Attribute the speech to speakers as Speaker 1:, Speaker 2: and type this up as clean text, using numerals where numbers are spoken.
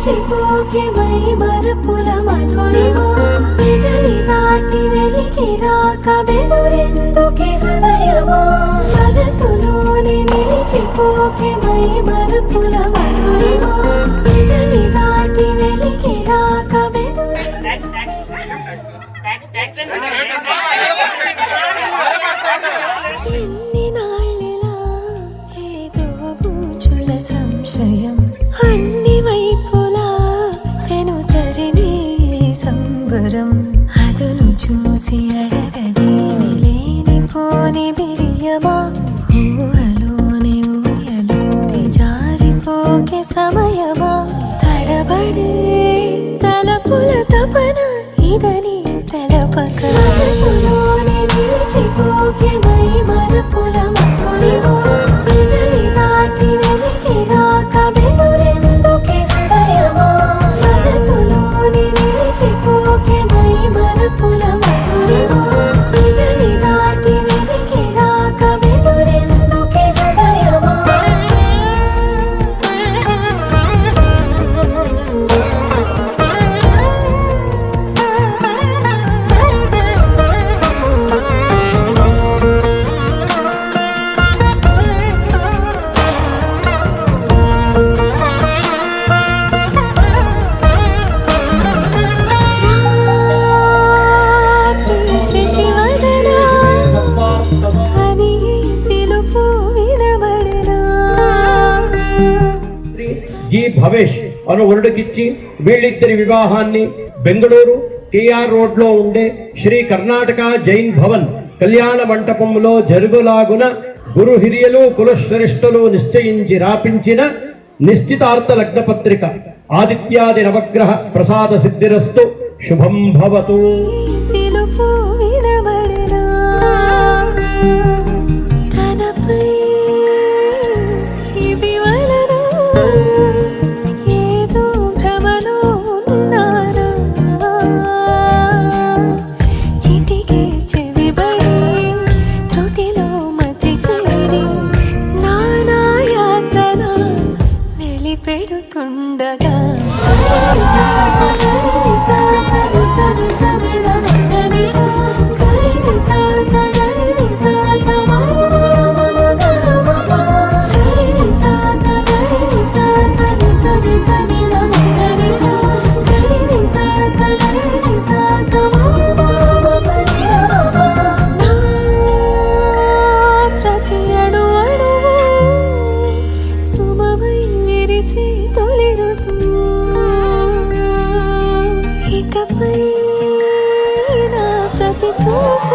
Speaker 1: చిపోకే my మరపుల Madhurima పెదవి దాటి వెలికి రాక బెదురెందుకే హృదయమా మనసులోనే నిలిచిపోకే మై మరపుల మధురిమా పెదవి దాటి వెలికి రాక ఎన్ని నాళ్ళిలా ఏదో బూచుల సంశయం అన్ని వైపులా వెనుతరినే సంబరం అదును చూసి అడగదేమి లేనిపోని బిడియమా ఊహలోని ఊయలోకి జారిపోకే సమయమా తడబడే తలపుల తపన ఇదని తెలపక మనసులోనే నిలిచిపోకే మై మరపుల మధురిమా పెదవి దాటి వెలికి రాక బెదురెందుకే హృదయమా మనసులోనే నిలిచిపోకే మై మరపుల మధురిమా పెదవి దాటి వెలికి రాక బెదురెందుకే హృదయమా
Speaker 2: జి భవేష్ అను వరుడికిచ్చి వీళ్ళిద్దరి వివాహాన్ని బెంగళూరు టిఆర్ రోడ్ లో ఉండే శ్రీ కర్ణాటక జైన్ భవన్ కళ్యాణ మంటపంలో జరుగులాగున గురు హిరియలు కులశ్రేష్ఠులు నిశ్చయించి రాపించిన నిశ్చితార్థ లగ్న పత్రిక ఆదిత్యాది నవగ్రహ ప్రసాద సిద్ధిరస్తు శుభం భవతు.
Speaker 1: పెడుతుండగా ఇకపై నా ప్రతి చూపు